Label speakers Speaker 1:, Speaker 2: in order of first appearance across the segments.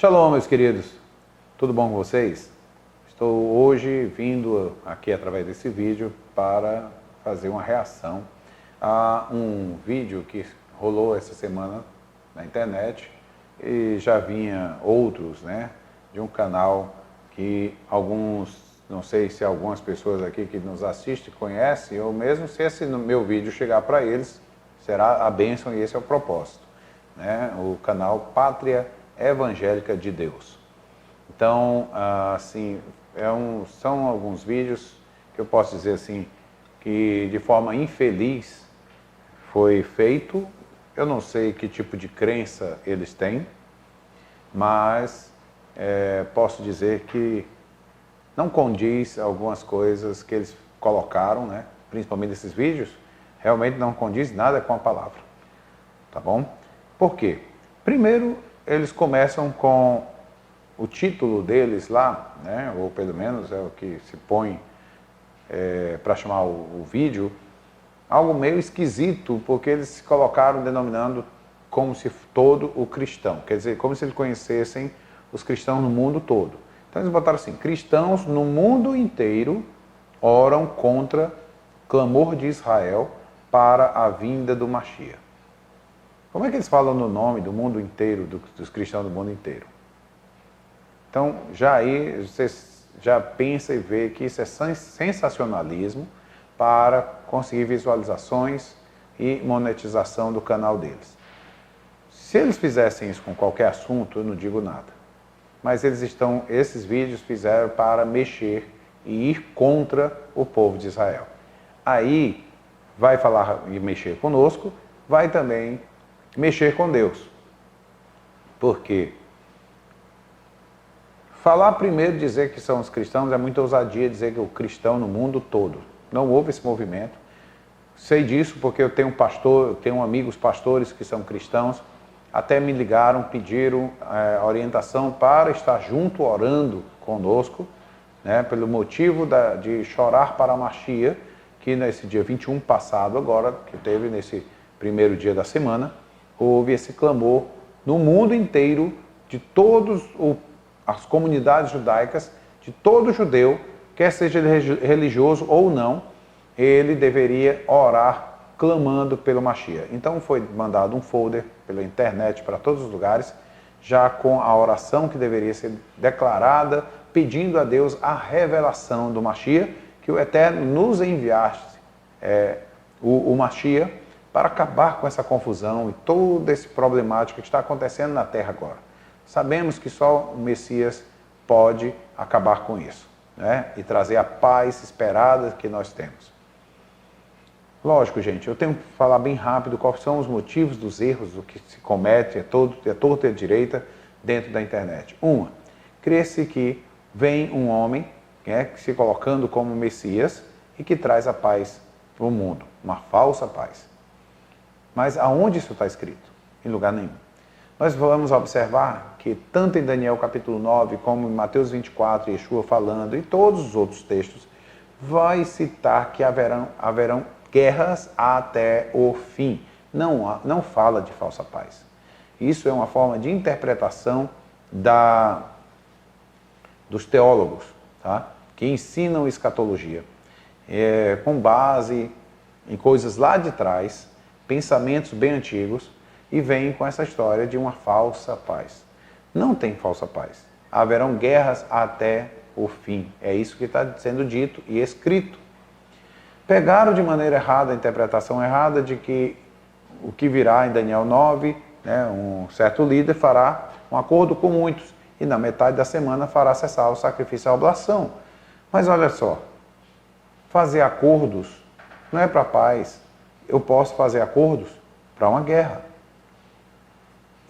Speaker 1: Shalom, meus queridos. Tudo bom com vocês? Estou hoje vindo aqui através desse vídeo para fazer uma reação a um vídeo que rolou essa semana na internet e já vinha outros, né, de um canal que não sei se algumas pessoas aqui que nos assistem conhecem, ou mesmo se esse meu vídeo chegar para eles, será a bênção e esse é o propósito, né? O canal Pátria Evangélica de Deus. Então, assim, são alguns vídeos que eu posso dizer assim, que de forma infeliz foi feito. Eu não sei que tipo de crença eles têm, mas posso dizer que não condiz algumas coisas que eles colocaram, né? Principalmente esses vídeos, realmente não condiz nada com a palavra, tá bom? Por quê? Primeiro, eles começam com o título deles lá, né? Ou pelo menos é o que se põe para chamar o vídeo, algo meio esquisito, porque eles se colocaram denominando como se todo o cristão, quer dizer, como se eles conhecessem os cristãos no mundo todo. Então eles botaram assim: cristãos no mundo inteiro oram contra clamor de Israel para a vinda do Mashiach. Como é que eles falam no nome do mundo inteiro, dos cristãos do mundo inteiro? Então já aí você já pensa e vê que isso é sensacionalismo para conseguir visualizações e monetização do canal deles. Se eles fizessem isso com qualquer assunto, eu não digo nada. Mas esses vídeos fizeram para mexer e ir contra o povo de Israel. Aí vai falar e mexer conosco, vai também mexer com Deus. Por quê? Falar primeiro, dizer que são os cristãos, é muita ousadia dizer que o cristão no mundo todo. Não houve esse movimento. Sei disso porque eu tenho amigos pastores que são cristãos, até me ligaram, pediram orientação para estar junto, orando conosco, né, pelo motivo de chorar para a Mashiach, que nesse dia 21 passado agora, que teve nesse primeiro dia da semana, houve esse clamor no mundo inteiro, de todas as comunidades judaicas, de todo judeu, quer seja ele religioso ou não, ele deveria orar clamando pelo Mashiach. Então foi mandado um folder pela internet para todos os lugares, já com a oração que deveria ser declarada, pedindo a Deus a revelação do Mashiach, que o Eterno nos enviasse o Mashiach para acabar com essa confusão e toda essa problemática que está acontecendo na Terra agora. Sabemos que só o Messias pode acabar com isso, né? E trazer a paz esperada que nós temos. Lógico, gente, eu tenho que falar bem rápido quais são os motivos dos erros, o que se comete, é torto e direita dentro da internet. Crê-se que vem um homem, se colocando como Messias e que traz a paz para o mundo, uma falsa paz. Mas aonde isso está escrito? Em lugar nenhum. Nós vamos observar que tanto em Daniel capítulo 9, como em Mateus 24, Yeshua falando, e todos os outros textos, vai citar que haverão guerras até o fim. Não fala de falsa paz. Isso é uma forma de interpretação dos teólogos, tá? Que ensinam escatologia, com base em coisas lá de trás, pensamentos bem antigos, e vêm com essa história de uma falsa paz. Não tem falsa paz. Haverão guerras até o fim. É isso que está sendo dito e escrito. Pegaram de maneira errada, a interpretação errada de que o que virá em Daniel 9, né, um certo líder fará um acordo com muitos e na metade da semana fará cessar o sacrifício e a oblação. Mas olha só, fazer acordos não é para paz. Eu posso fazer acordos para uma guerra.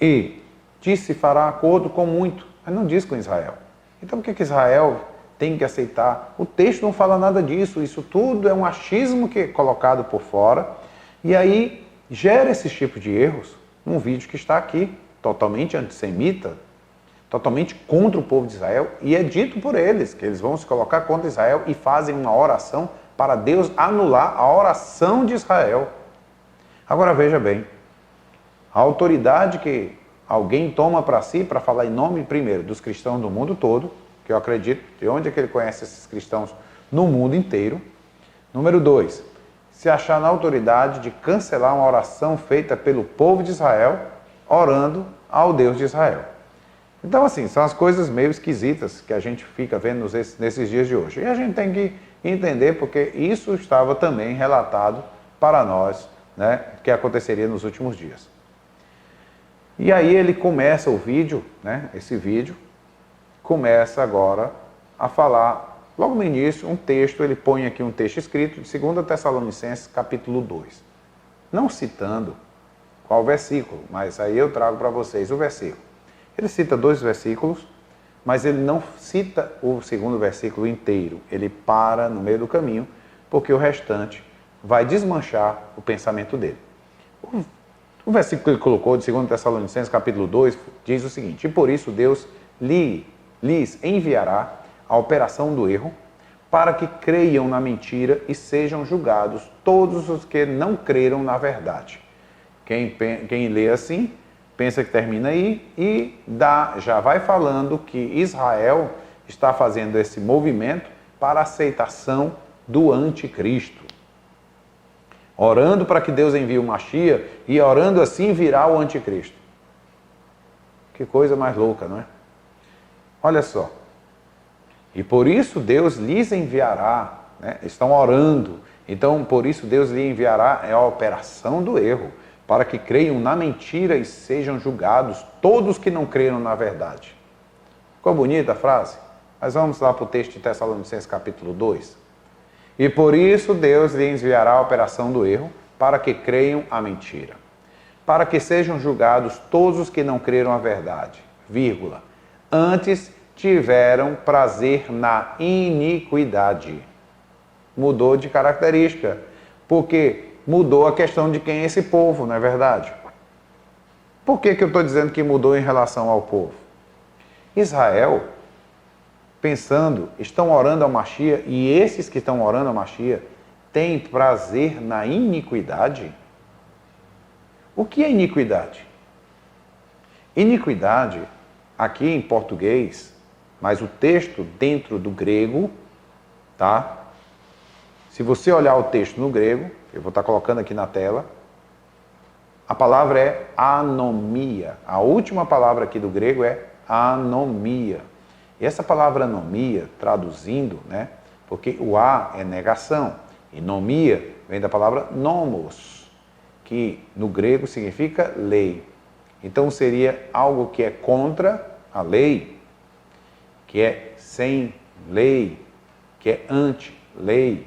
Speaker 1: E disse fará acordo com muito, mas não diz com Israel. Então por que Israel tem que aceitar? O texto não fala nada disso, isso tudo é um achismo que é colocado por fora, e aí gera esse tipo de erros num vídeo que está aqui, totalmente antissemita, totalmente contra o povo de Israel, e é dito por eles que eles vão se colocar contra Israel e fazem uma oração para Deus anular a oração de Israel. Agora veja bem, a autoridade que alguém toma para si para falar em nome, primeiro, dos cristãos do mundo todo, que eu acredito, de onde é que ele conhece esses cristãos no mundo inteiro. Número 2, se achar na autoridade de cancelar uma oração feita pelo povo de Israel, orando ao Deus de Israel. Então, assim, são as coisas meio esquisitas que a gente fica vendo nesses dias de hoje. E a gente tem que entender porque isso estava também relatado para nós, né, que aconteceria nos últimos dias. E aí ele começa o vídeo, né, esse vídeo, começa agora a falar, logo no início, um texto, ele põe aqui um texto escrito de 2 Tessalonicenses, capítulo 2. Não citando qual versículo, mas aí eu trago para vocês o versículo. Ele cita 2 versículos, mas ele não cita o segundo versículo inteiro. Ele para no meio do caminho, porque o restante vai desmanchar o pensamento dele. O versículo que ele colocou de 2 Tessalonicenses, capítulo 2, diz o seguinte: e por isso Deus lhes enviará a operação do erro, para que creiam na mentira e sejam julgados todos os que não creram na verdade. Quem lê assim, pensa que termina aí e já vai falando que Israel está fazendo esse movimento para a aceitação do anticristo. Orando para que Deus envie o Mashiach e orando assim virá o anticristo. Que coisa mais louca, não é? Olha só. E por isso Deus lhes enviará, né? Estão orando. Então, por isso Deus lhes enviará a operação do erro, para que creiam na mentira e sejam julgados todos que não creram na verdade. Ficou bonita a frase? Mas vamos lá para o texto de Tessalonicenses capítulo 2. E por isso Deus lhe enviará a operação do erro, para que creiam a mentira. Para que sejam julgados todos os que não creram a verdade, vírgula, antes tiveram prazer na iniquidade. Mudou de característica, porque mudou a questão de quem é esse povo, não é verdade? Por que eu estou dizendo que mudou em relação ao povo? Israel, pensando, estão orando ao Mashiach, e esses que estão orando ao Mashiach têm prazer na iniquidade? O que é iniquidade? Iniquidade, aqui em português, mas o texto dentro do grego, tá? Se você olhar o texto no grego, eu vou estar colocando aqui na tela, a palavra é anomia. A última palavra aqui do grego é anomia. E essa palavra anomia, traduzindo, né, porque o a é negação, e nomia vem da palavra nomos, que no grego significa lei. Então seria algo que é contra a lei, que é sem lei, que é anti-lei.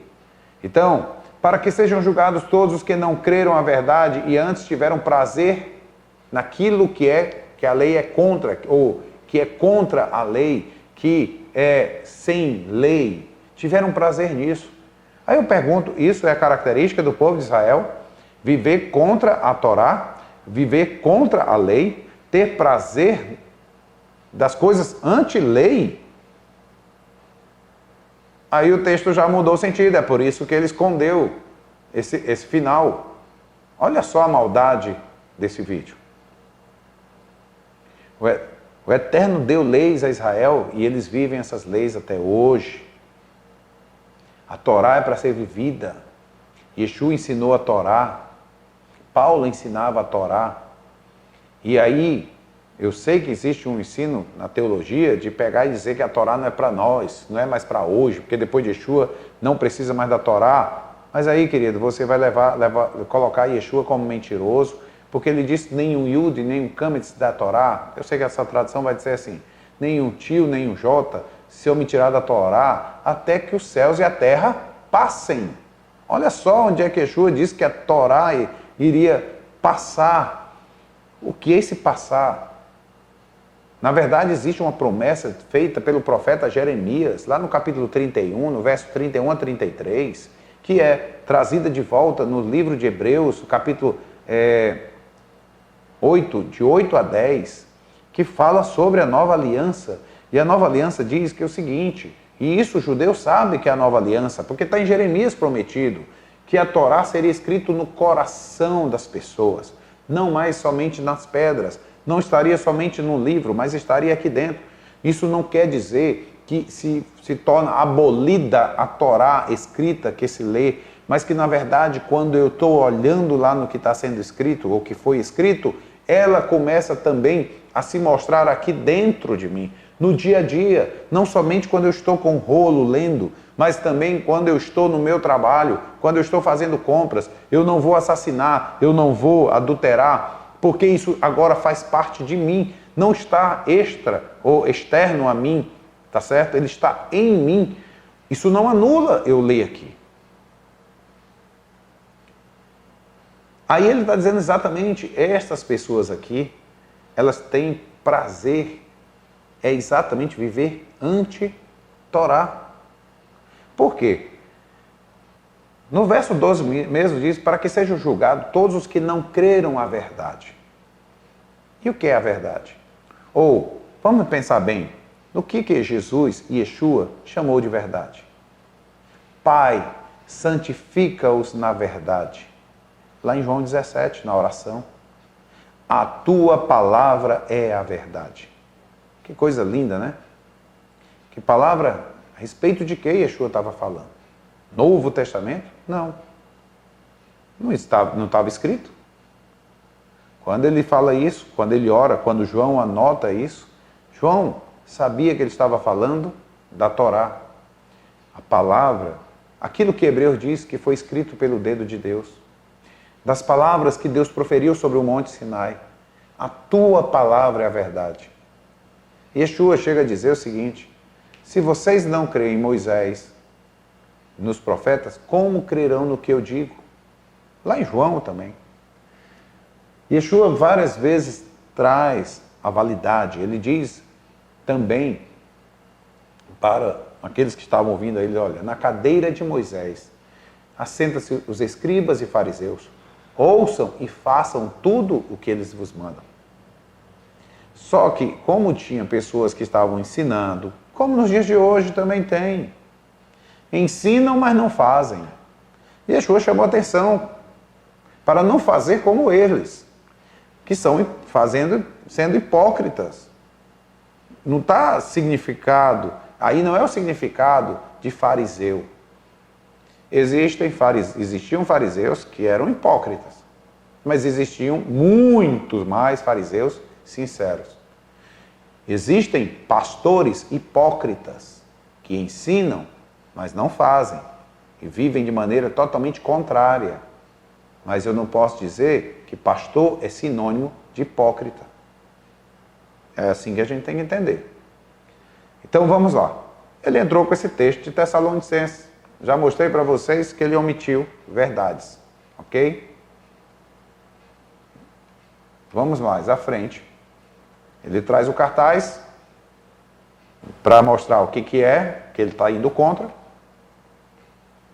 Speaker 1: Então, para que sejam julgados todos os que não creram a verdade e antes tiveram prazer naquilo que a lei é contra, ou que é contra a lei, que é sem lei, tiveram prazer nisso. Aí eu pergunto, isso é a característica do povo de Israel? Viver contra a Torá, viver contra a lei, ter prazer das coisas anti-lei? Aí o texto já mudou o sentido, é por isso que ele escondeu esse final. Olha só a maldade desse vídeo. O Eterno deu leis a Israel e eles vivem essas leis até hoje. A Torá é para ser vivida. Yeshua ensinou a Torá. Paulo ensinava a Torá. E aí, eu sei que existe um ensino na teologia de pegar e dizer que a Torá não é para nós, não é mais para hoje, porque depois de Yeshua não precisa mais da Torá. Mas aí, querido, você vai colocar Yeshua como mentiroso, porque ele disse nem um Yud, nem um Kametz da Torá. Eu sei que essa tradução vai dizer assim, nem um tio, nem um Jota, se eu me tirar da Torá, até que os céus e a terra passem. Olha só onde é que Yeshua disse que a Torá iria passar. O que é esse passar? Na verdade, existe uma promessa feita pelo profeta Jeremias, lá no capítulo 31, no verso 31 a 33, que é trazida de volta no livro de Hebreus, capítulo 8, de 8 a 10, que fala sobre a nova aliança. E a nova aliança diz que é o seguinte, e isso o judeu sabe que é a nova aliança, porque está em Jeremias prometido, que a Torá seria escrito no coração das pessoas, não mais somente nas pedras, não estaria somente no livro, mas estaria aqui dentro. Isso não quer dizer que se torna abolida a Torá escrita que se lê, mas que, na verdade, quando eu estou olhando lá no que está sendo escrito, ou que foi escrito, ela começa também a se mostrar aqui dentro de mim, no dia a dia, não somente quando eu estou com o rolo lendo, mas também quando eu estou no meu trabalho, quando eu estou fazendo compras. Eu não vou assassinar, eu não vou adulterar, porque isso agora faz parte de mim, não está extra ou externo a mim, tá certo? Ele está em mim. Isso não anula eu ler aqui. Aí ele está dizendo exatamente, estas pessoas aqui, elas têm prazer, é exatamente viver anti-Torá. Por quê? No verso 12 mesmo diz, para que sejam julgados todos os que não creram a verdade. E o que é a verdade? Ou, vamos pensar bem, no que Jesus, Yeshua, chamou de verdade? Pai, santifica-os na verdade. Lá em João 17, na oração. A tua palavra é a verdade. Que coisa linda, né? Que palavra, a respeito de que Yeshua estava falando? Novo Testamento? Não. Não estava escrito. Quando ele fala isso, quando ele ora, quando João anota isso, João sabia que ele estava falando da Torá. A palavra, aquilo que Hebreus diz que foi escrito pelo dedo de Deus. Das palavras que Deus proferiu sobre o Monte Sinai. A tua palavra é a verdade. Yeshua chega a dizer o seguinte, se vocês não creem em Moisés, nos profetas, como crerão no que eu digo? Lá em João também. Yeshua várias vezes traz a validade. Ele diz também para aqueles que estavam ouvindo a ele, olha, na cadeira de Moisés, assenta-se os escribas e fariseus. Ouçam e façam tudo o que eles vos mandam. Só que, como tinha pessoas que estavam ensinando, como nos dias de hoje também tem, ensinam, mas não fazem. Yeshua chamou a atenção para não fazer como eles, que são sendo hipócritas. Não está significado, aí não é o significado de fariseu. Existiam fariseus que eram hipócritas, mas existiam muitos mais fariseus sinceros. Existem pastores hipócritas que ensinam, mas não fazem, e vivem de maneira totalmente contrária. Mas eu não posso dizer que pastor é sinônimo de hipócrita. É assim que a gente tem que entender. Então vamos lá. Ele entrou com esse texto de Tessalonicenses. Já mostrei para vocês que ele omitiu verdades. Ok? Vamos mais à frente. Ele traz o cartaz para mostrar o que é, que ele está indo contra.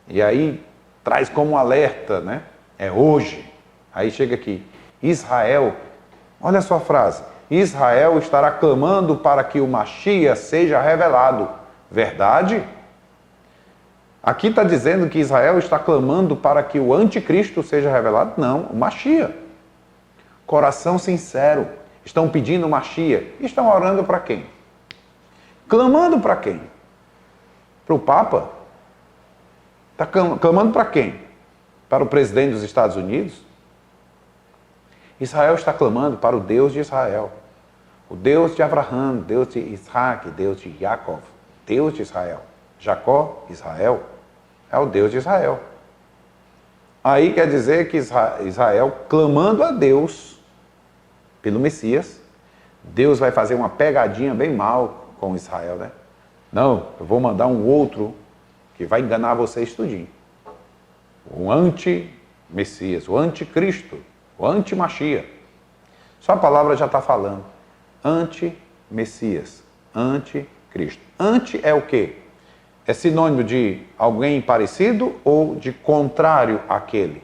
Speaker 1: E aí traz como alerta, né? É hoje. Aí chega aqui. Israel, olha só a frase. Israel estará clamando para que o Mashiach seja revelado. Verdade? Aqui está dizendo que Israel está clamando para que o anticristo seja revelado? Não, o Mashiach. Coração sincero. Estão pedindo o Mashiach. E estão orando para quem? Clamando para quem? Para o Papa? Está clamando para quem? Para o presidente dos Estados Unidos? Israel está clamando para o Deus de Israel. O Deus de Abraão, Deus de Isaac, Deus de Jacob, Deus de Israel. Jacó, Israel, é o Deus de Israel. Aí quer dizer que Israel, clamando a Deus pelo Messias, Deus vai fazer uma pegadinha bem mal com Israel, né? Não, eu vou mandar um outro que vai enganar vocês tudinho. O anti-Messias, o anticristo, o anti-Mashiach. Só a palavra já está falando. Anti-Messias, anticristo. Anti é o quê? É sinônimo de alguém parecido ou de contrário àquele?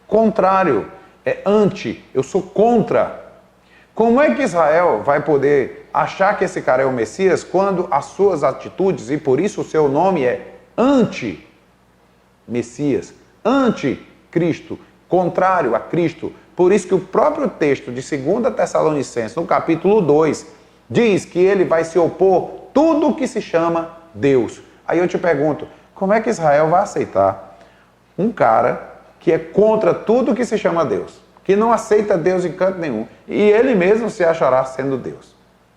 Speaker 1: Contrário é anti, eu sou contra. Como é que Israel vai poder achar que esse cara é o Messias quando as suas atitudes, e por isso o seu nome é anti-Messias, anti-Cristo, contrário a Cristo, Por isso que o próprio texto de 2 Tessalonicenses, no capítulo 2, diz que ele vai se opor tudo o que se chama Deus. Aí eu te pergunto, como é que Israel vai aceitar um cara que é contra tudo que se chama Deus, que não aceita Deus em canto nenhum, e ele mesmo se achará sendo Deus?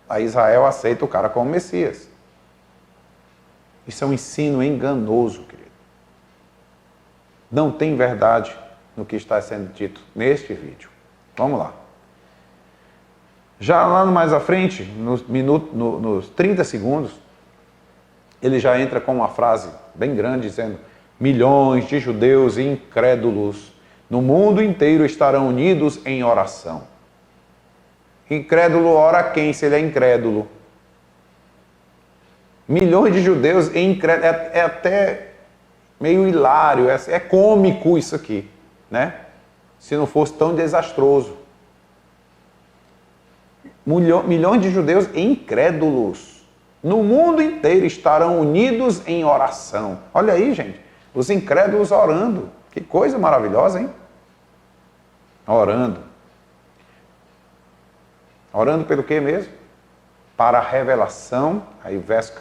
Speaker 1: Aí Israel aceita o cara como Messias. Isso é um ensino enganoso, querido. Não tem verdade no que está sendo dito neste vídeo. Vamos lá. Já lá mais à frente, nos 30 segundos, ele já entra com uma frase bem grande, dizendo: milhões de judeus incrédulos no mundo inteiro estarão unidos em oração. Incrédulo ora a quem, se ele é incrédulo? Milhões de judeus incrédulos. É até meio hilário, é cômico isso aqui, né? Se não fosse tão desastroso. Milhões de judeus incrédulos no mundo inteiro estarão unidos em oração. Olha aí, gente, os incrédulos orando. Que coisa maravilhosa, hein? Orando. Orando pelo quê mesmo? Para a revelação, aí verso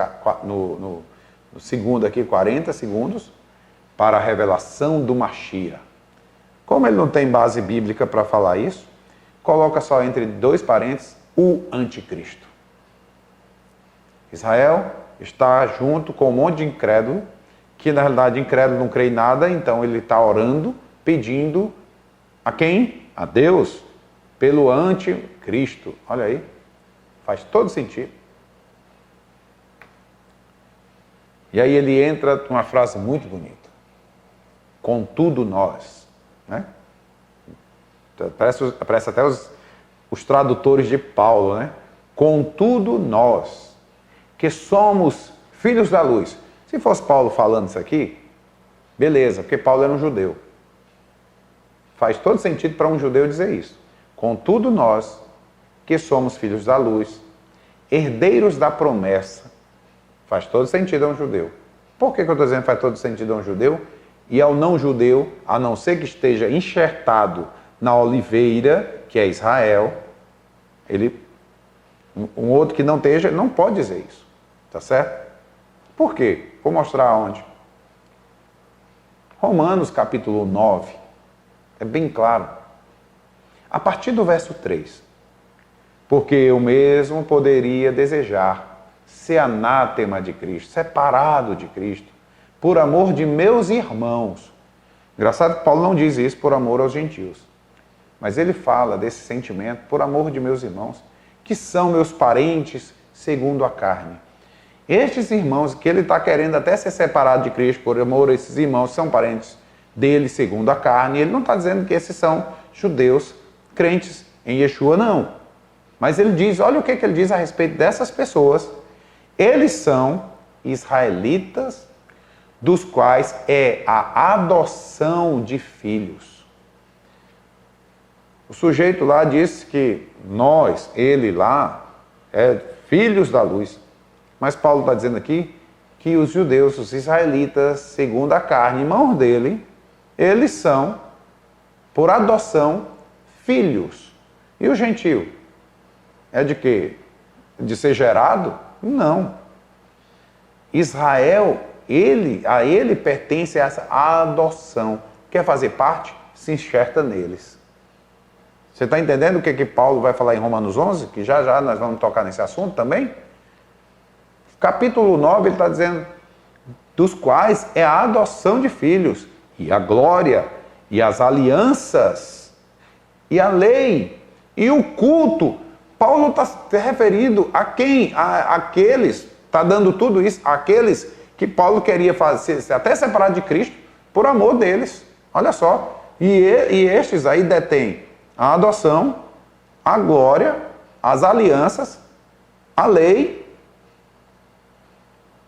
Speaker 1: no segundo aqui, 40 segundos, para a revelação do Mashiach. Como ele não tem base bíblica para falar isso, coloca só entre dois parênteses o anticristo. Israel está junto com um monte de incrédulo, que na realidade incrédulo não crê em nada, então ele está orando, pedindo a quem? A Deus, pelo anticristo. Olha aí, faz todo sentido. E aí ele entra com uma frase muito bonita. Contudo nós, né? Parece até os tradutores de Paulo, né? Contudo nós, que somos filhos da luz. Se fosse Paulo falando isso aqui, beleza, porque Paulo era um judeu. Faz todo sentido para um judeu dizer isso. Contudo nós, que somos filhos da luz, herdeiros da promessa, faz todo sentido a um judeu. Por que eu estou dizendo que faz todo sentido a um judeu? E ao não judeu, a não ser que esteja enxertado na oliveira, que é Israel, um outro que não esteja, não pode dizer isso. Tá certo? Por quê? Vou mostrar aonde. Romanos capítulo 9. É bem claro. A partir do verso 3. Porque eu mesmo poderia desejar ser anátema de Cristo, separado de Cristo, por amor de meus irmãos. Engraçado que Paulo não diz isso por amor aos gentios. Mas ele fala desse sentimento por amor de meus irmãos, que são meus parentes segundo a carne. Estes irmãos, que ele está querendo até ser separado de Cristo por amor a esses irmãos, são parentes dele segundo a carne. Ele não está dizendo que esses são judeus crentes em Yeshua, não. Mas ele diz, olha o que ele diz a respeito dessas pessoas. Eles são israelitas, dos quais é a adoção de filhos. O sujeito lá disse que nós, ele lá, é filhos da luz. Mas Paulo está dizendo aqui que os judeus, os israelitas, segundo a carne, irmãos dele, eles são, por adoção, filhos. E o gentio? É de quê? De ser gerado? Não. Israel, a ele pertence essa adoção. Quer fazer parte? Se enxerta neles. Você está entendendo o que Paulo vai falar em Romanos 11? Que já nós vamos tocar nesse assunto também? Capítulo 9, ele está dizendo, dos quais é a adoção de filhos, e a glória, e as alianças, e a lei, e o culto. Paulo está se referindo a quem? Aqueles, está dando tudo isso, aqueles que Paulo queria fazer, até separado de Cristo, por amor deles. Olha só. E estes aí detêm a adoção, a glória, as alianças, a lei.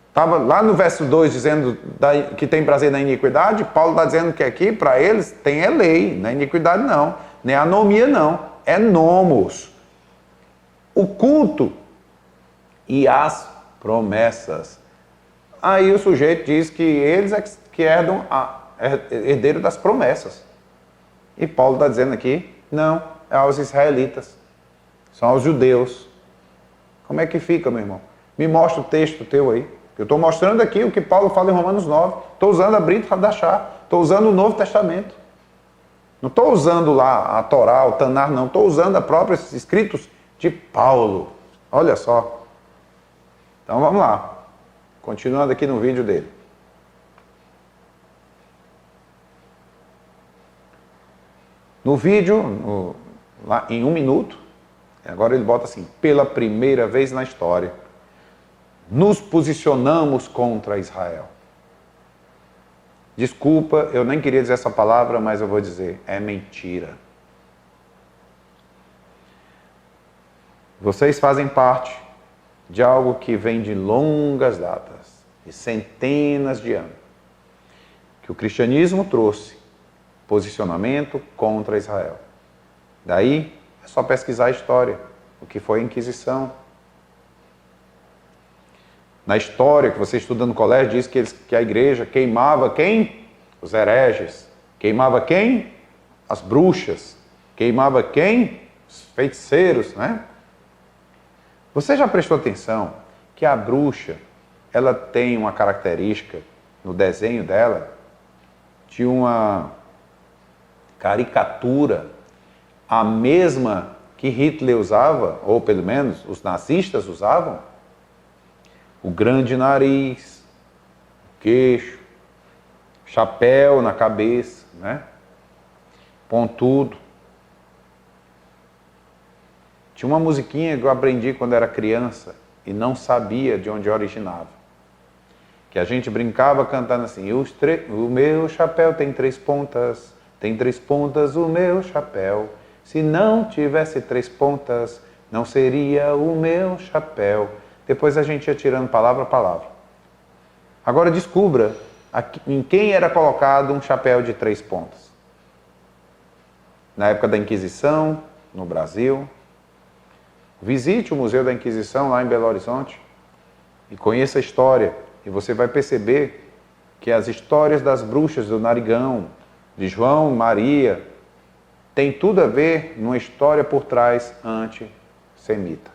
Speaker 1: Estava lá no verso 2 dizendo que tem prazer na iniquidade. Paulo está dizendo que aqui, para eles, tem lei, não é iniquidade não, nem anomia não, é nomos. O culto e as promessas. Aí o sujeito diz que eles é que herdam herdeiro das promessas. E Paulo está dizendo aqui Não, é aos israelitas. São aos judeus. Como é que fica, meu irmão? Me mostra o texto teu aí. Eu estou mostrando aqui o que Paulo fala em Romanos 9. Estou usando a Brit Hadashah. Estou usando o Novo Testamento. Não estou usando lá a Torá, o Tanar, não. Estou usando os próprios escritos de Paulo. Olha só. Então vamos lá. Continuando aqui no vídeo dele. No vídeo, lá em 1 minuto, agora ele bota assim: pela primeira vez na história, nos posicionamos contra Israel. Desculpa, eu nem queria dizer essa palavra, mas eu vou dizer, é mentira. Vocês fazem parte de algo que vem de longas datas, de centenas de anos, que o cristianismo trouxe posicionamento contra Israel. Daí é só pesquisar a história, o que foi a Inquisição. Na história que você estuda no colégio, diz que a igreja queimava quem? Os hereges. Queimava quem? As bruxas. Queimava quem? Os feiticeiros, né? Você já prestou atenção que a bruxa, ela tem uma característica no desenho dela de uma caricatura, a mesma que Hitler usava, ou pelo menos os nazistas usavam? O grande nariz, o queixo, chapéu na cabeça, né? Pontudo. Tinha uma musiquinha que eu aprendi quando era criança e não sabia de onde originava. Que a gente brincava cantando assim: o meu chapéu tem 3 pontas, tem 3 pontas o meu chapéu. Se não tivesse 3 pontas, não seria o meu chapéu. Depois a gente ia tirando palavra a palavra. Agora descubra em quem era colocado um chapéu de 3 pontas. Na época da Inquisição, no Brasil. Visite o Museu da Inquisição lá em Belo Horizonte e conheça a história. E você vai perceber que as histórias das bruxas do Narigão, de João e Maria, tem tudo a ver numa história por trás antissemita.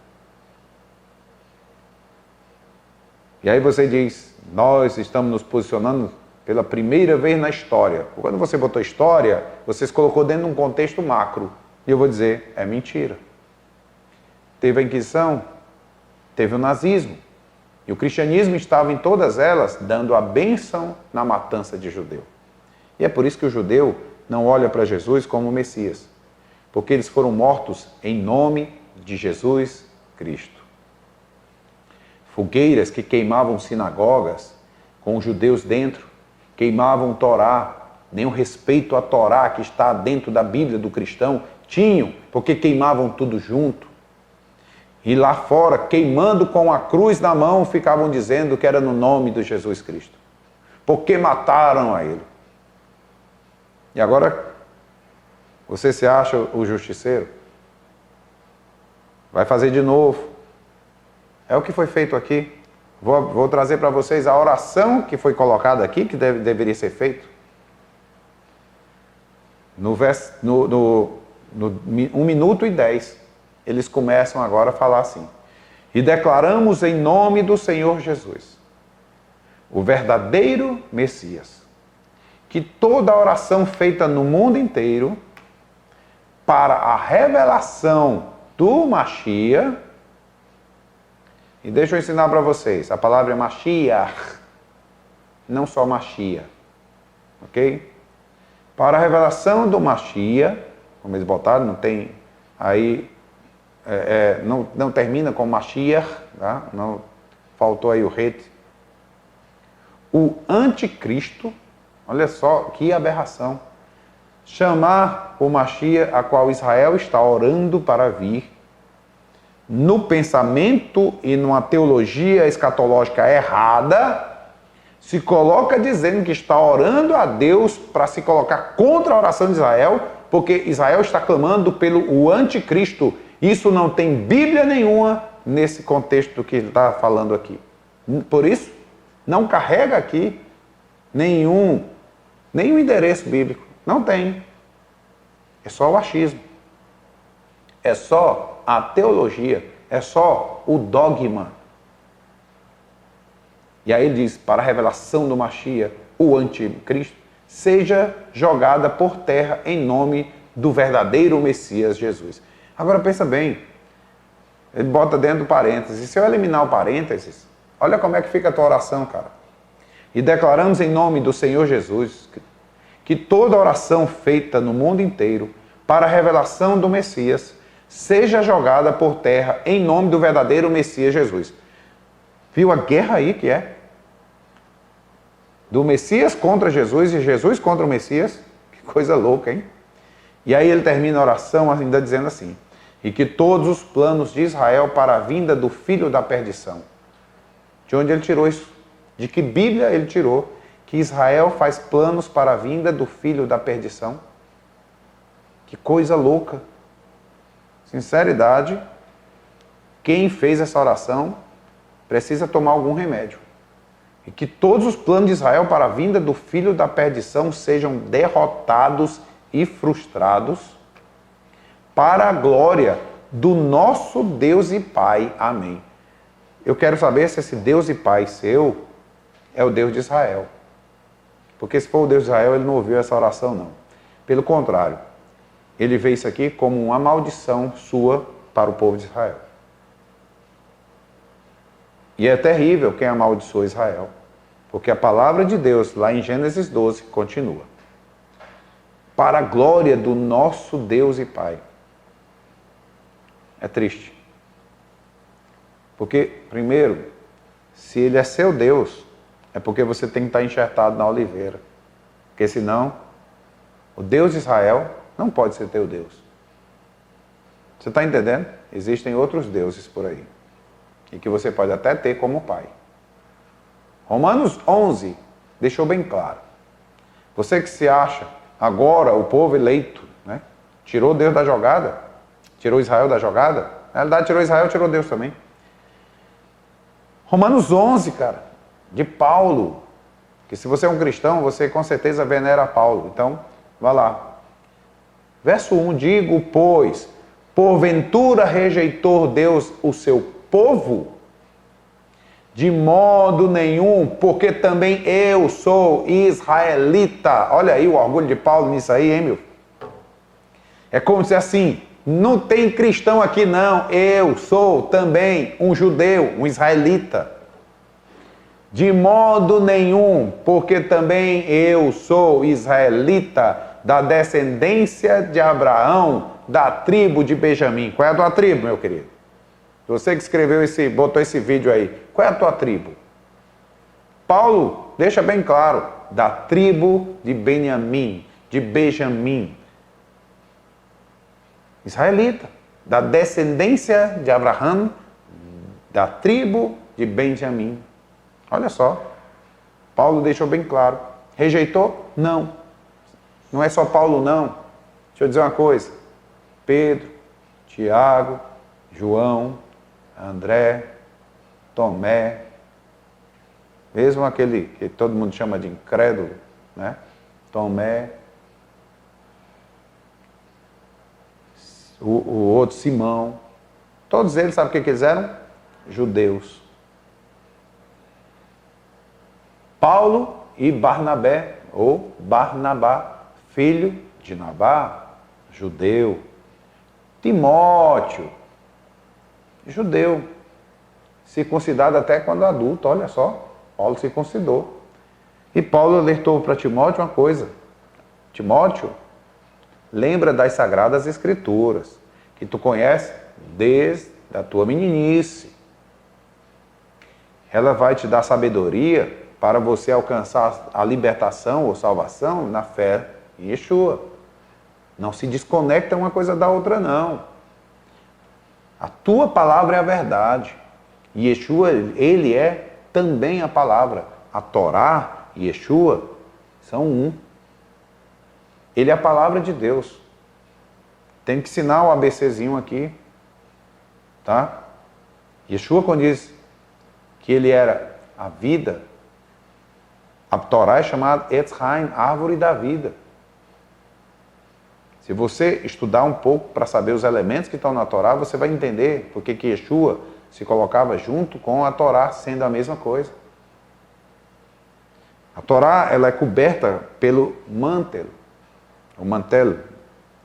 Speaker 1: E aí você diz, nós estamos nos posicionando pela primeira vez na história. Quando você botou história, você se colocou dentro de um contexto macro. E eu vou dizer, é mentira. Teve a Inquisição, teve o nazismo. E o cristianismo estava em todas elas, dando a bênção na matança de judeu. E é por isso que o judeu não olha para Jesus como o Messias. Porque eles foram mortos em nome de Jesus Cristo. Fogueiras que queimavam sinagogas com os judeus dentro, queimavam Torá, nem o respeito à Torá que está dentro da Bíblia do cristão tinham, porque queimavam tudo junto. E lá fora, queimando com a cruz na mão, ficavam dizendo que era no nome de Jesus Cristo. Porque mataram a ele. E agora, você se acha o justiceiro? Vai fazer de novo. É o que foi feito aqui. Vou trazer para vocês a oração que foi colocada aqui, que deveria ser feito. No 1 minuto e 10, eles começam agora a falar assim: e declaramos em nome do Senhor Jesus, o verdadeiro Messias, que toda oração feita no mundo inteiro para a revelação do Mashiach. E deixa eu ensinar para vocês, a palavra é Mashiach, não só Mashiach, ok? Para a revelação do Mashiach, como eles botaram, não tem aí, não termina com Mashiach, tá? Não, faltou aí o rete. O anticristo, olha só que aberração, chamar o Mashiach a qual Israel está orando para vir, no pensamento e numa teologia escatológica errada, se coloca dizendo que está orando a Deus para se colocar contra a oração de Israel, porque Israel está clamando pelo anticristo. Isso não tem Bíblia nenhuma nesse contexto que ele está falando aqui. Por isso, não carrega aqui nenhum endereço bíblico. Não tem. É só o achismo. é só a teologia, é só o dogma. E aí ele diz, para a revelação do Mashiach, o anticristo, seja jogada por terra em nome do verdadeiro Messias Jesus. Agora pensa bem, ele bota dentro do parênteses. Se eu eliminar o parênteses, olha como é que fica a tua oração, cara. E declaramos em nome do Senhor Jesus que toda oração feita no mundo inteiro para a revelação do Messias seja jogada por terra em nome do verdadeiro Messias Jesus. Viu a guerra aí que é? Do Messias contra Jesus e Jesus contra o Messias? Que coisa louca, hein? E aí ele termina a oração ainda dizendo assim, e que todos os planos de Israel para a vinda do filho da perdição. De onde ele tirou isso? De que Bíblia ele tirou que Israel faz planos para a vinda do filho da perdição? Que coisa louca. Sinceridade, quem fez essa oração precisa tomar algum remédio. E que todos os planos de Israel para a vinda do filho da perdição sejam derrotados e frustrados para a glória do nosso Deus e Pai. Amém. Eu quero saber se esse Deus e Pai seu é o Deus de Israel. Porque se for o Deus de Israel, ele não ouviu essa oração, não. Pelo contrário, ele vê isso aqui como uma maldição sua para o povo de Israel. E é terrível quem amaldiçoa Israel. Porque a palavra de Deus, lá em Gênesis 12, continua. Para a glória do nosso Deus e Pai. É triste. Porque, primeiro, se ele é seu Deus, é porque você tem que estar enxertado na oliveira. Porque senão, o Deus de Israel não pode ser teu Deus. Você está entendendo? Existem outros deuses por aí. E que você pode até ter como pai. Romanos 11 deixou bem claro. Você que se acha agora o povo eleito, né? Tirou Deus da jogada, tirou Israel da jogada. Na realidade, tirou Israel, tirou Deus também. Romanos 11, cara, de Paulo. Que se você é um cristão, você com certeza venera Paulo. Então, vá lá. Verso 1, digo, pois, porventura rejeitou Deus o seu povo? De modo nenhum, porque também eu sou israelita. Olha aí o orgulho de Paulo nisso aí, hein, meu? É como se assim, não tem cristão aqui não, eu sou também um judeu, um israelita. De modo nenhum, porque também eu sou israelita, da descendência de Abraão, da tribo de Benjamim. Qual é a tua tribo, meu querido? Você que escreveu botou esse vídeo aí. Qual é a tua tribo? Paulo deixa bem claro, da tribo de Benjamim, de Benjamim. Israelita, da descendência de Abraão, da tribo de Benjamim. Olha só, Paulo deixou bem claro. Rejeitou? Não. Não é só Paulo, não. Deixa eu dizer uma coisa. Pedro, Tiago, João, André, Tomé, mesmo aquele que todo mundo chama de incrédulo, né? Tomé, o outro Simão, todos eles, sabe o que eles eram? Judeus. Paulo e Barnabé, ou Barnabá, filho de Nabá, judeu. Timóteo, judeu, circuncidado até quando adulto, olha só, Paulo circuncidou. E Paulo alertou para Timóteo uma coisa, Timóteo, lembra das Sagradas Escrituras, que tu conhece desde a tua meninice. Ela vai te dar sabedoria para você alcançar a libertação ou salvação na fé em Yeshua. Não se desconecta uma coisa da outra, não. A tua palavra é a verdade. E Yeshua, ele é também a palavra. A Torá e Yeshua são um. Ele é a palavra de Deus. Tem que ensinar o ABCzinho aqui. Tá? Yeshua, quando diz que ele era a vida, a Torá é chamada Etz Haim, árvore da vida. Se você estudar um pouco para saber os elementos que estão na Torá, você vai entender porque que Yeshua se colocava junto com a Torá, sendo a mesma coisa. A Torá, ela é coberta pelo mantel, o mantel,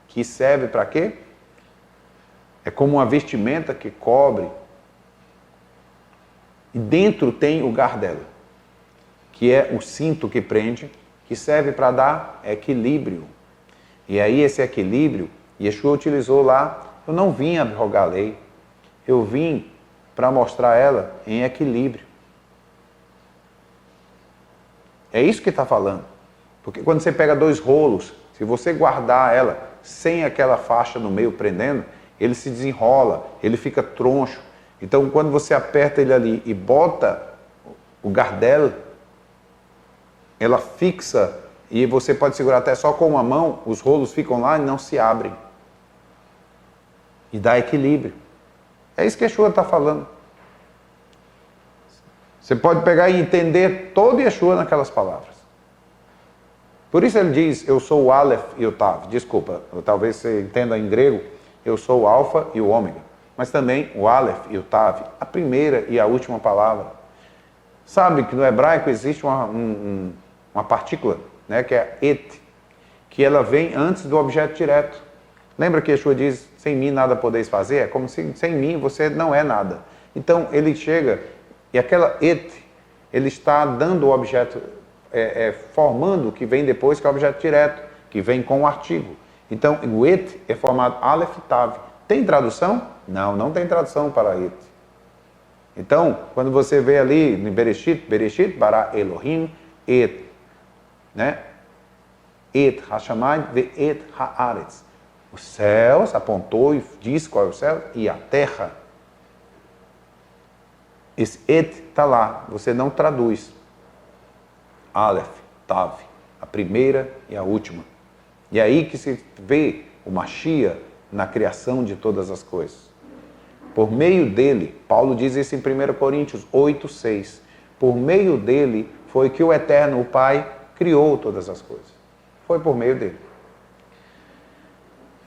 Speaker 1: que serve para quê? É como uma vestimenta que cobre. E dentro tem o gardel, que é o cinto que prende, que serve para dar equilíbrio. E aí esse equilíbrio, Yeshua utilizou lá, eu não vim abrogar a lei, eu vim para mostrar ela em equilíbrio. É isso que está falando. Porque quando você pega 2 rolos, se você guardar ela sem aquela faixa no meio prendendo, ele se desenrola, ele fica troncho. Então quando você aperta ele ali e bota o gardel, ela fixa e você pode segurar até só com uma mão, os rolos ficam lá e não se abrem. E dá equilíbrio. É isso que Yeshua está falando. Você pode pegar e entender todo Yeshua naquelas palavras. Por isso ele diz, eu sou o Aleph e o Tav. Desculpa, talvez você entenda em grego, eu sou o Alfa e o Ômega. Mas também o Aleph e o Tav, a primeira e a última palavra. Sabe que no hebraico existe uma partícula, né, que é et, que ela vem antes do objeto direto. Lembra que Yeshua diz, sem mim nada podeis fazer? É como se sem mim você não é nada. Então ele chega, e aquela et, ele está dando o objeto, formando o que vem depois, que é o objeto direto, que vem com o artigo. Então o et é formado Aleph Tav. Tem tradução? Não, não tem tradução para et. Então, quando você vê ali em Bereshit, bara Elohim, et, né? Et hashamayim ve et haaretz. Os céus, apontou e diz qual é o céu, e a terra. Esse et está lá, você não traduz. Aleph, Tav, a primeira e a última. E é aí que se vê o Mashiach na criação de todas as coisas. Por meio dele, Paulo diz isso em 1 Coríntios 8:6. Por meio dele foi que o Eterno, o Pai, criou todas as coisas. Foi por meio dele.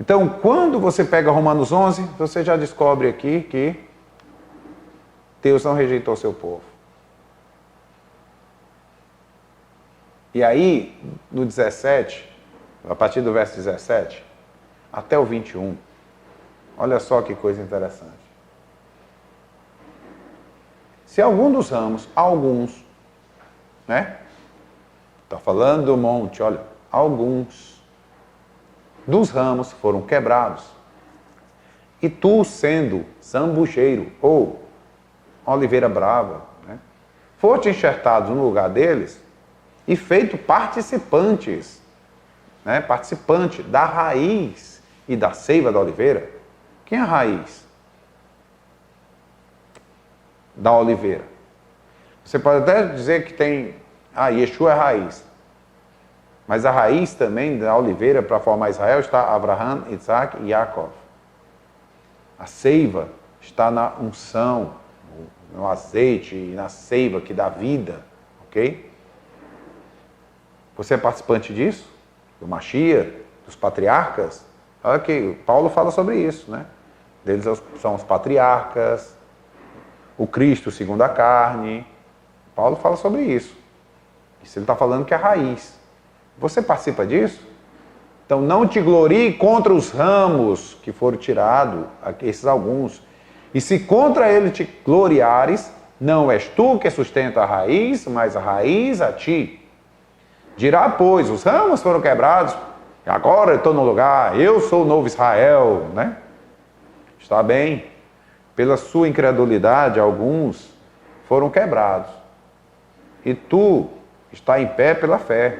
Speaker 1: Então, quando você pega Romanos 11, você já descobre aqui que Deus não rejeitou seu povo. E aí, no 17, a partir do verso 17, até o 21, olha só que coisa interessante. Se algum dos ramos, alguns, né? Está falando do monte, olha, alguns dos ramos foram quebrados. E tu, sendo zambujeiro ou oliveira brava, né, foste enxertado no lugar deles e feito participantes, né, participante da raiz e da seiva da oliveira. Quem é a raiz da oliveira? Você pode até dizer que tem, Yeshua é a raiz. Mas a raiz também da oliveira para formar Israel está Abraham, Isaac e Yaakov. A seiva está na unção, no azeite e na seiva que dá vida, ok? Você é participante disso? Do Mashiach, dos patriarcas? Olha que Paulo fala sobre isso, né? Deles são os patriarcas, o Cristo segundo a carne. Paulo fala sobre isso. Isso ele está falando que é a raiz. Você participa disso? Então não te glorie contra os ramos que foram tirados, esses alguns. E se contra ele te gloriares, não és tu que sustenta a raiz, mas a raiz a ti. Dirá, pois, os ramos foram quebrados, agora eu estou no lugar, eu sou o novo Israel, né? Está bem. Pela sua incredulidade, alguns foram quebrados. E tu está em pé pela fé.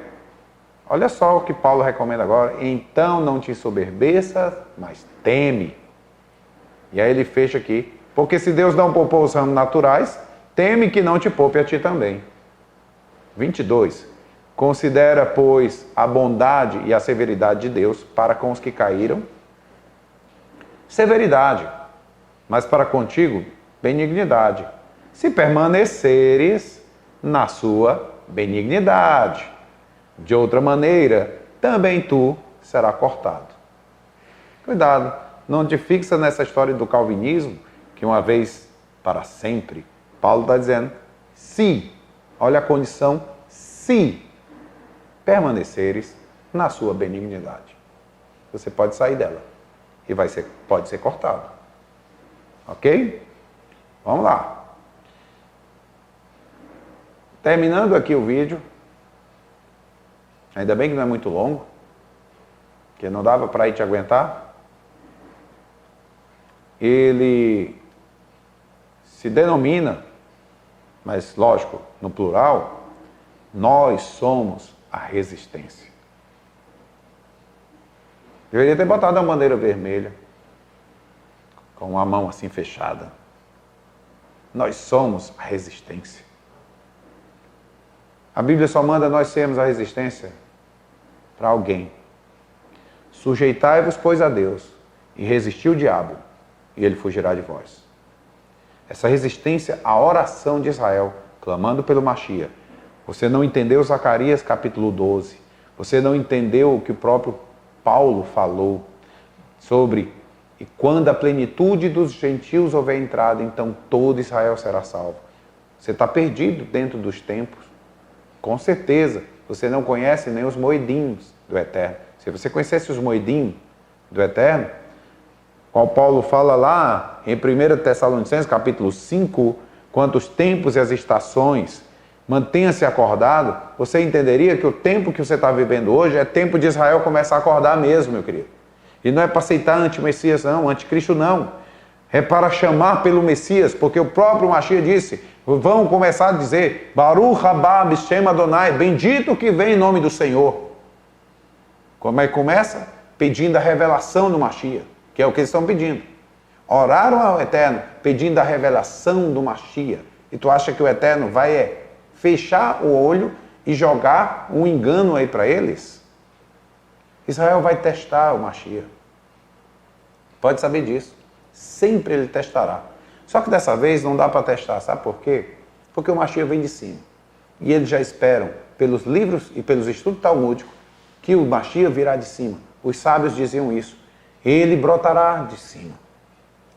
Speaker 1: Olha só o que Paulo recomenda agora. Então não te ensoberbeças, mas teme. E aí ele fecha aqui. Porque se Deus não poupou os ramos naturais, teme que não te poupe a ti também. 22. Considera, pois, a bondade e a severidade de Deus para com os que caíram. Severidade. Mas para contigo, benignidade. Se permaneceres na sua benignidade. De outra maneira, também tu será cortado. Cuidado, não te fixa nessa história do calvinismo, que uma vez para sempre, Paulo está dizendo, se, olha a condição, se permaneceres na sua benignidade. Você pode sair dela e pode ser cortado. Ok? Vamos lá. Terminando aqui o vídeo, ainda bem que não é muito longo, porque não dava para ir te aguentar. Ele se denomina, mas lógico, no plural, nós somos a resistência. Deveria ter botado a bandeira vermelha, com a mão assim fechada. Nós somos a resistência. A Bíblia só manda nós sermos a resistência para alguém. Sujeitai-vos, pois, a Deus, e resisti o diabo, e ele fugirá de vós. Essa resistência à oração de Israel, clamando pelo Mashiach. Você não entendeu Zacarias capítulo 12. Você não entendeu o que o próprio Paulo falou sobre e quando a plenitude dos gentios houver entrado, então todo Israel será salvo. Você está perdido dentro dos tempos. Com certeza, você não conhece nem os moedinhos do Eterno. Se você conhecesse os moedinhos do Eterno, qual Paulo fala lá em 1 Tessalonicenses, capítulo 5, quanto os tempos e as estações, mantenha-se acordado, você entenderia que o tempo que você está vivendo hoje é tempo de Israel começar a acordar mesmo, meu querido. E não é para aceitar anti-Messias, não, anticristo não. É para chamar pelo Messias, porque o próprio Mashiach disse, vão começar a dizer, Baruch haba b'shem Adonai, bendito que vem em nome do Senhor. Como é que começa? Pedindo a revelação do Mashiach, que é o que eles estão pedindo. Oraram ao Eterno, pedindo a revelação do Mashiach. E tu acha que o Eterno vai fechar o olho e jogar um engano aí para eles? Israel vai testar o Mashiach. Pode saber disso. Sempre ele testará. Só que dessa vez não dá para testar. Sabe por quê? Porque o Mashiach vem de cima. E eles já esperam, pelos livros e pelos estudos talmúdicos, que o Mashiach virá de cima. Os sábios diziam isso. Ele brotará de cima.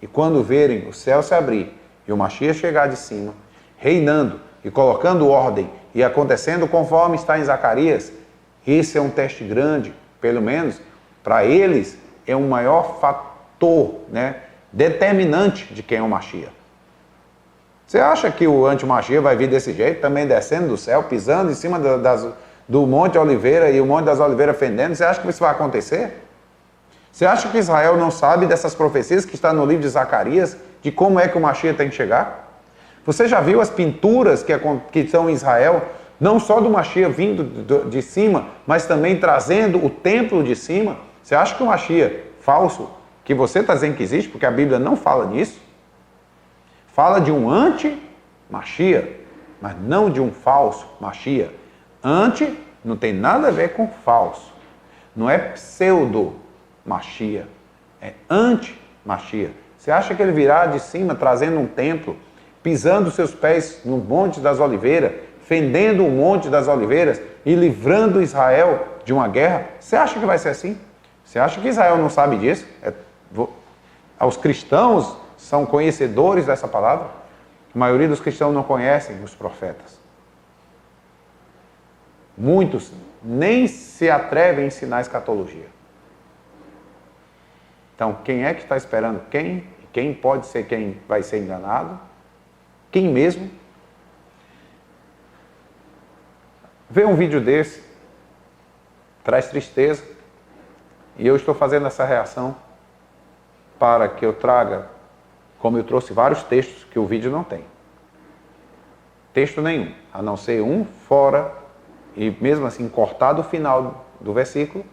Speaker 1: E quando verem o céu se abrir e o Mashiach chegar de cima, reinando e colocando ordem e acontecendo conforme está em Zacarias, esse é um teste grande, pelo menos para eles é um maior fator, determinante de quem é o Mashiach. Você acha que o anti-Mashiach vai vir desse jeito, também descendo do céu, pisando em cima do Monte Oliveira e o Monte das Oliveiras fendendo? Você acha que isso vai acontecer? Você acha que Israel não sabe dessas profecias que está no livro de Zacarias, de como é que o Mashiach tem que chegar? Você já viu as pinturas que estão em Israel, não só do Mashiach vindo de cima, mas também trazendo o templo de cima? Você acha que o Mashiach falso, que você está dizendo que existe, porque a Bíblia não fala nisso, fala de um anti-Mashiach, mas não de um falso Mashiach. Anti não tem nada a ver com falso, não é pseudo-Mashiach, é anti-Mashiach. Você acha que ele virá de cima trazendo um templo, pisando seus pés no Monte das Oliveiras, fendendo o Monte das Oliveiras e livrando Israel de uma guerra? Você acha que vai ser assim? Você acha que Israel não sabe disso? Os cristãos são conhecedores dessa palavra? A maioria dos cristãos não conhecem os profetas. Muitos nem se atrevem a ensinar escatologia. Então, quem é que está esperando quem? Quem pode ser quem vai ser enganado? Quem mesmo? Ver um vídeo desse traz tristeza. E eu estou fazendo essa reação para que eu traga, como eu trouxe vários textos que o vídeo não tem. Texto nenhum, a não ser um fora, e mesmo assim cortado o final do versículo,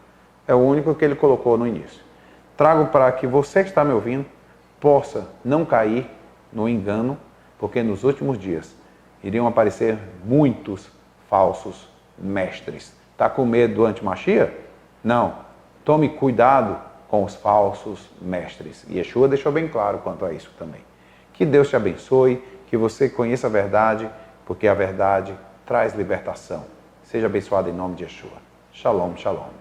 Speaker 1: é o único que ele colocou no início. Trago para que você que está me ouvindo possa não cair no engano, porque nos últimos dias iriam aparecer muitos falsos mestres. Está com medo do anti-Mashiach? Não. Tome cuidado com os falsos mestres. Yeshua deixou bem claro quanto a isso também. Que Deus te abençoe, que você conheça a verdade, porque a verdade traz libertação. Seja abençoado em nome de Yeshua. Shalom, shalom.